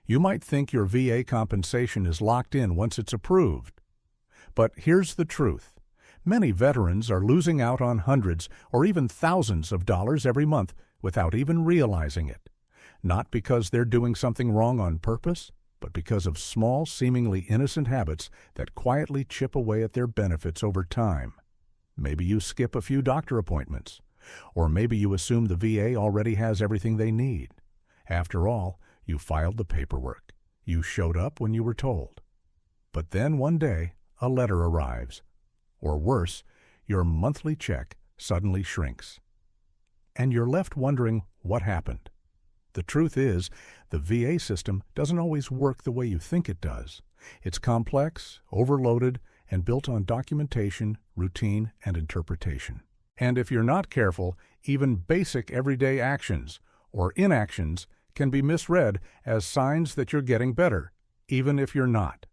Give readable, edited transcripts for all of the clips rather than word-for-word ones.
You might think your VA compensation is locked in once it's approved. But here's the truth. Many veterans are losing out on hundreds or even thousands of dollars every month without even realizing it. Not because they're doing something wrong on purpose, but because of small, seemingly innocent habits that quietly chip away at their benefits over time. Maybe you skip a few doctor appointments, or maybe you assume the VA already has everything they need. After all, you filed the paperwork. You showed up when you were told. But then one day, a letter arrives. Or worse, your monthly check suddenly shrinks. And you're left wondering what happened. The truth is, the VA system doesn't always work the way you think it does. It's complex, overloaded, and built on documentation, routine, and interpretation. And if you're not careful, even basic everyday actions, or inactions, can be misread as signs that you're getting better, even if you're not.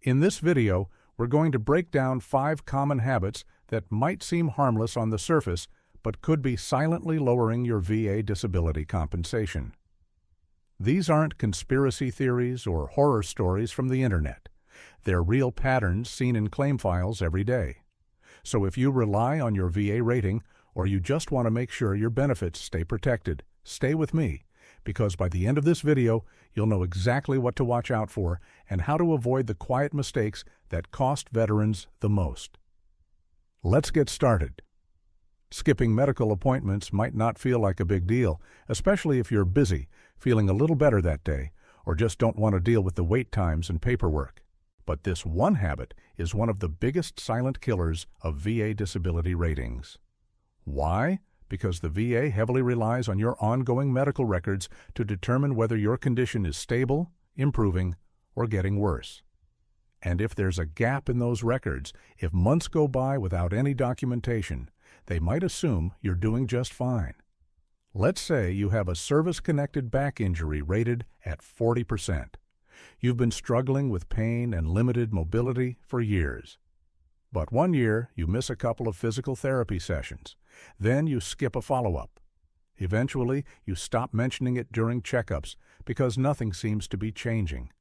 In this video, we're going to break down 5 common habits that might seem harmless on the surface, but could be silently lowering your VA disability compensation. These aren't conspiracy theories or horror stories from the internet. They're real patterns seen in claim files every day. So if you rely on your VA rating, or you just want to make sure your benefits stay protected, stay with me, because by the end of this video, you'll know exactly what to watch out for and how to avoid the quiet mistakes that cost veterans the most. Let's get started. Skipping medical appointments might not feel like a big deal, especially if you're busy, feeling a little better that day, or just don't want to deal with the wait times and paperwork. But this one habit is one of the biggest silent killers of VA disability ratings. Why? Because the VA heavily relies on your ongoing medical records to determine whether your condition is stable, improving, or getting worse. And if there's a gap in those records, if months go by without any documentation, they might assume you're doing just fine. Let's say you have a service-connected back injury rated at 40%. You've been struggling with pain and limited mobility for years. But one year, you miss a couple of physical therapy sessions. Then you skip a follow-up. Eventually, you stop mentioning it during checkups because nothing seems to be changing.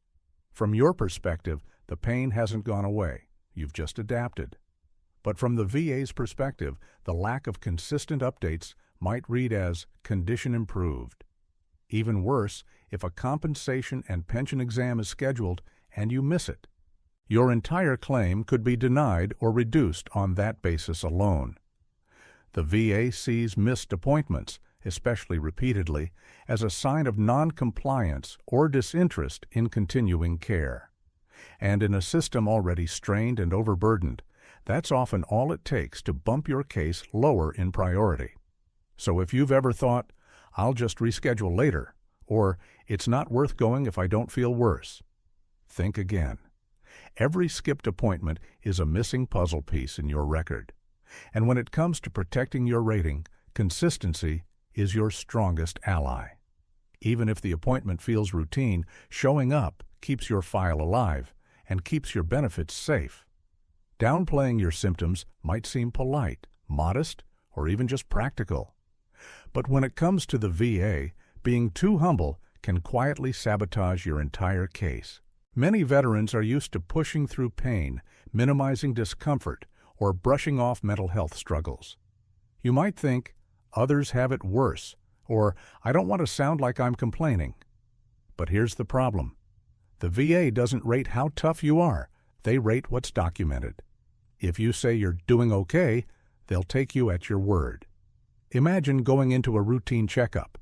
From your perspective, the pain hasn't gone away. You've just adapted. But from the VA's perspective, the lack of consistent updates might read as condition improved. Even worse, if a compensation and pension exam is scheduled and you miss it, your entire claim could be denied or reduced on that basis alone. The VA sees missed appointments, especially repeatedly, as a sign of non-compliance or disinterest in continuing care. And in a system already strained and overburdened, that's often all it takes to bump your case lower in priority. So if you've ever thought, "I'll just reschedule later," or "it's not worth going if I don't feel worse," think again. Every skipped appointment is a missing puzzle piece in your record. And when it comes to protecting your rating, consistency is your strongest ally. Even if the appointment feels routine, showing up keeps your file alive and keeps your benefits safe. Downplaying your symptoms might seem polite, modest, or even just practical. But when it comes to the VA, being too humble can quietly sabotage your entire case. Many veterans are used to pushing through pain, minimizing discomfort, or brushing off mental health struggles. You might think, others have it worse, or I don't want to sound like I'm complaining. But here's the problem. The VA doesn't rate how tough you are, they rate what's documented. If you say you're doing okay, they'll take you at your word. Imagine going into a routine checkup.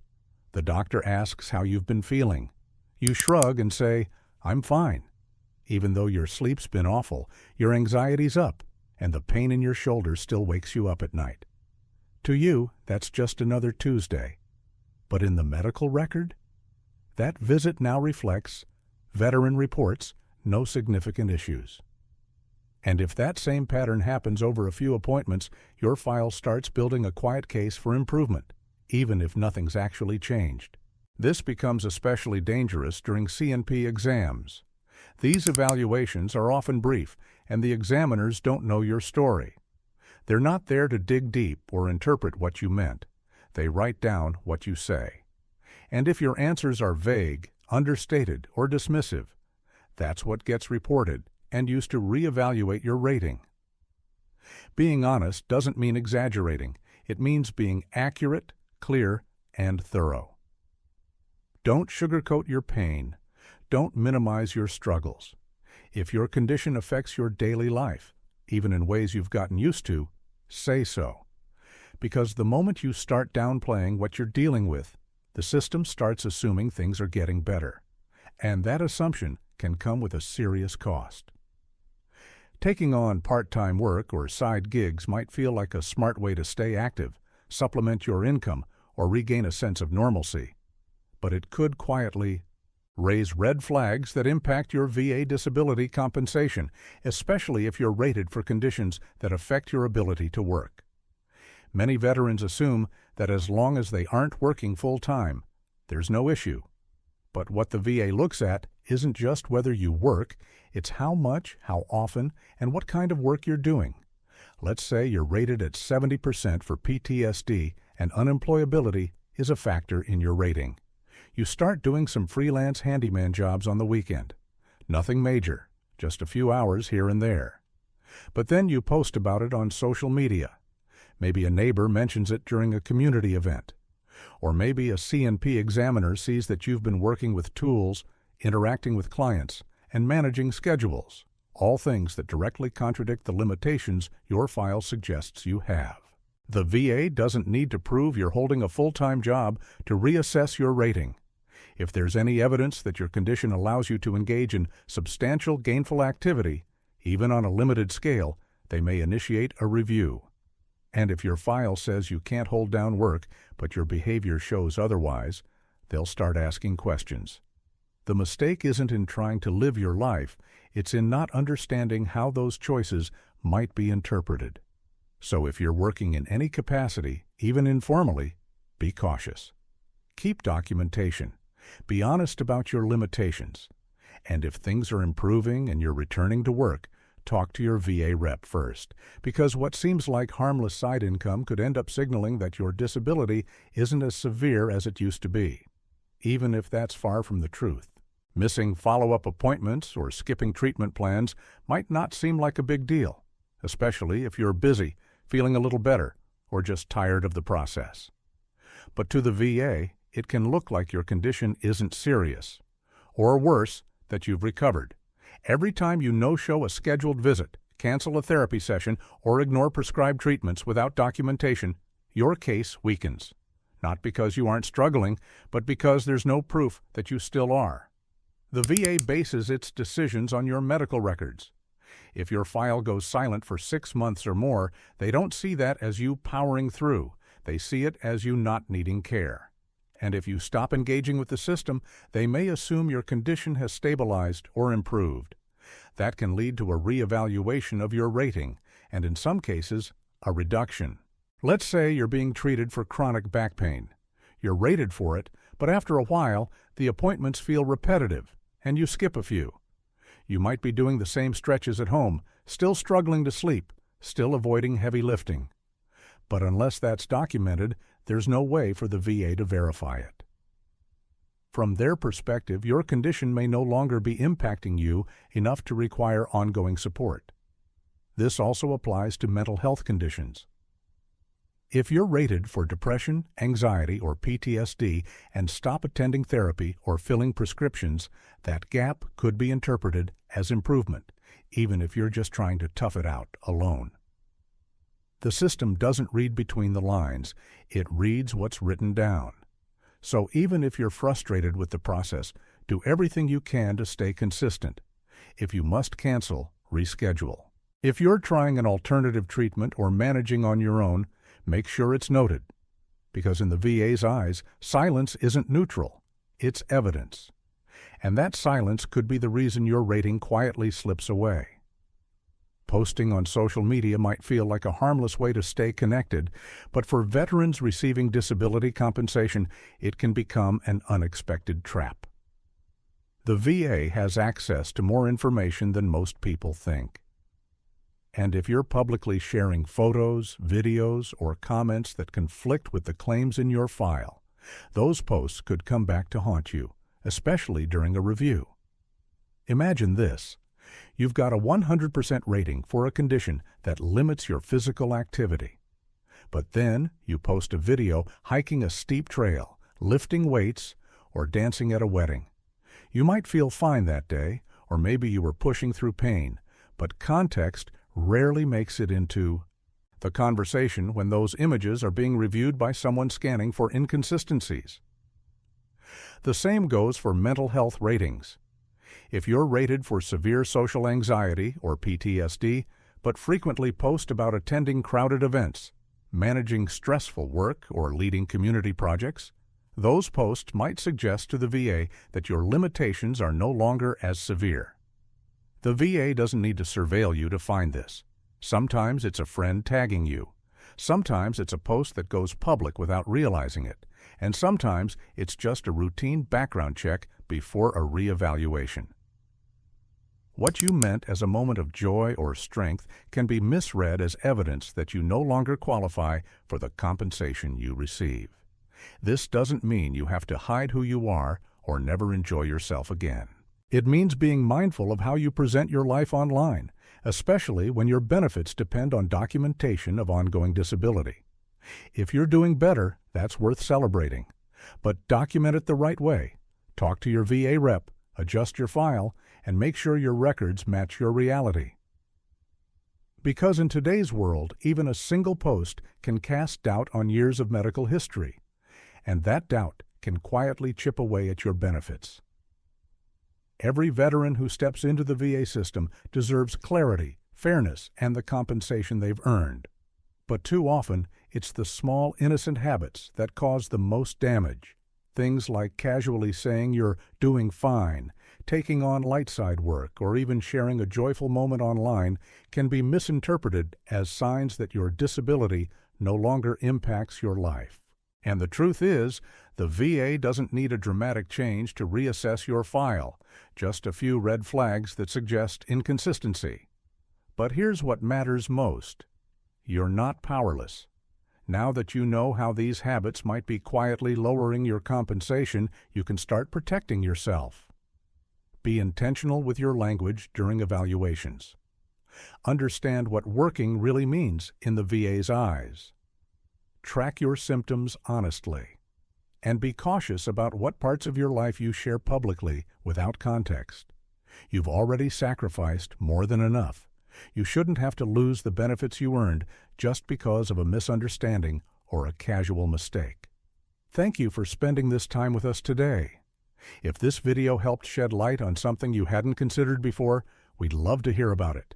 The doctor asks how you've been feeling. You shrug and say, "I'm fine," even though your sleep's been awful, your anxiety's up, and the pain in your shoulders still wakes you up at night. To you, that's just another Tuesday. But in the medical record, that visit now reflects, veteran reports, no significant issues. And if that same pattern happens over a few appointments, your file starts building a quiet case for improvement, even if nothing's actually changed. This becomes especially dangerous during C&P exams. These evaluations are often brief, and the examiners don't know your story. They're not there to dig deep or interpret what you meant. They write down what you say. And if your answers are vague, understated, or dismissive. That's what gets reported and used to reevaluate your rating. Being honest doesn't mean exaggerating. It means being accurate, clear, and thorough. Don't sugarcoat your pain. Don't minimize your struggles. If your condition affects your daily life, even in ways you've gotten used to, say so. Because the moment you start downplaying what you're dealing with, the system starts assuming things are getting better. And that assumption can come with a serious cost. Taking on part-time work or side gigs might feel like a smart way to stay active, supplement your income, or regain a sense of normalcy. But it could quietly raise red flags that impact your VA disability compensation, especially if you're rated for conditions that affect your ability to work. Many veterans assume that as long as they aren't working full-time, there's no issue. But what the VA looks at isn't just whether you work, it's how much, how often, and what kind of work you're doing. Let's say you're rated at 70% for PTSD and unemployability is a factor in your rating. You start doing some freelance handyman jobs on the weekend. Nothing major, just a few hours here and there. But then you post about it on social media. Maybe a neighbor mentions it during a community event. Or maybe a CNP examiner sees that you've been working with tools, interacting with clients, and managing schedules, all things that directly contradict the limitations your file suggests you have. The VA doesn't need to prove you're holding a full-time job to reassess your rating. If there's any evidence that your condition allows you to engage in substantial gainful activity, even on a limited scale, they may initiate a review. And if your file says you can't hold down work, but your behavior shows otherwise, they'll start asking questions. The mistake isn't in trying to live your life, it's in not understanding how those choices might be interpreted. So if you're working in any capacity, even informally, be cautious. Keep documentation. Be honest about your limitations. And if things are improving and you're returning to work, talk to your VA rep first, because what seems like harmless side income could end up signaling that your disability isn't as severe as it used to be, even if that's far from the truth. Missing follow-up appointments or skipping treatment plans might not seem like a big deal, especially if you're busy, feeling a little better, or just tired of the process. But to the VA, it can look like your condition isn't serious, or worse, that you've recovered. Every time you no-show a scheduled visit, cancel a therapy session, or ignore prescribed treatments without documentation, your case weakens. Not because you aren't struggling, but because there's no proof that you still are. The VA bases its decisions on your medical records. If your file goes silent for 6 months or more, they don't see that as you powering through. They see it as you not needing care. And if you stop engaging with the system, they may assume your condition has stabilized or improved. That can lead to a reevaluation of your rating, and in some cases, a reduction. Let's say you're being treated for chronic back pain. You're rated for it, but after a while, the appointments feel repetitive, and you skip a few. You might be doing the same stretches at home, still struggling to sleep, still avoiding heavy lifting. But unless that's documented, there's no way for the VA to verify it. From their perspective, your condition may no longer be impacting you enough to require ongoing support. This also applies to mental health conditions. If you're rated for depression, anxiety, or PTSD and stop attending therapy or filling prescriptions, that gap could be interpreted as improvement, even if you're just trying to tough it out alone. The system doesn't read between the lines, it reads what's written down. So even if you're frustrated with the process, do everything you can to stay consistent. If you must cancel, reschedule. If you're trying an alternative treatment or managing on your own, make sure it's noted. Because in the VA's eyes, silence isn't neutral, it's evidence. And that silence could be the reason your rating quietly slips away. Posting on social media might feel like a harmless way to stay connected, but for veterans receiving disability compensation, it can become an unexpected trap. The VA has access to more information than most people think. And if you're publicly sharing photos, videos, or comments that conflict with the claims in your file, those posts could come back to haunt you, especially during a review. Imagine this. You've got a 100% rating for a condition that limits your physical activity. But then you post a video hiking a steep trail, lifting weights, or dancing at a wedding. You might feel fine that day, or maybe you were pushing through pain, but context rarely makes it into the conversation when those images are being reviewed by someone scanning for inconsistencies. The same goes for mental health ratings. If you're rated for severe social anxiety or PTSD, but frequently post about attending crowded events, managing stressful work, or leading community projects, those posts might suggest to the VA that your limitations are no longer as severe. The VA doesn't need to surveil you to find this. Sometimes it's a friend tagging you. Sometimes it's a post that goes public without realizing it. And sometimes it's just a routine background check before a reevaluation. What you meant as a moment of joy or strength can be misread as evidence that you no longer qualify for the compensation you receive. This doesn't mean you have to hide who you are or never enjoy yourself again. It means being mindful of how you present your life online, especially when your benefits depend on documentation of ongoing disability. If you're doing better, that's worth celebrating. But document it the right way. Talk to your VA rep, adjust your file, and make sure your records match your reality. Because in today's world, even a single post can cast doubt on years of medical history, and that doubt can quietly chip away at your benefits. Every veteran who steps into the VA system deserves clarity, fairness, and the compensation they've earned. But too often, it's the small, innocent habits that cause the most damage. Things like casually saying you're doing fine, taking on light side work, or even sharing a joyful moment online can be misinterpreted as signs that your disability no longer impacts your life. And the truth is, the VA doesn't need a dramatic change to reassess your file, just a few red flags that suggest inconsistency. But here's what matters most. You're not powerless. Now that you know how these habits might be quietly lowering your compensation, you can start protecting yourself. Be intentional with your language during evaluations. Understand what working really means in the VA's eyes. Track your symptoms honestly. And be cautious about what parts of your life you share publicly without context. You've already sacrificed more than enough. You shouldn't have to lose the benefits you earned just because of a misunderstanding or a casual mistake. Thank you for spending this time with us today. If this video helped shed light on something you hadn't considered before, we'd love to hear about it.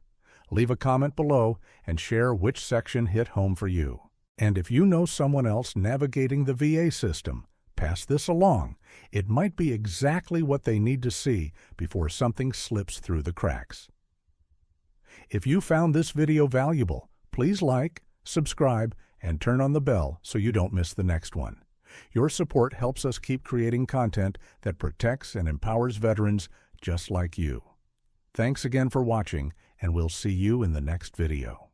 Leave a comment below and share which section hit home for you. And if you know someone else navigating the VA system, pass this along. It might be exactly what they need to see before something slips through the cracks. If you found this video valuable, please like, subscribe, and turn on the bell so you don't miss the next one. Your support helps us keep creating content that protects and empowers veterans just like you. Thanks again for watching, and we'll see you in the next video.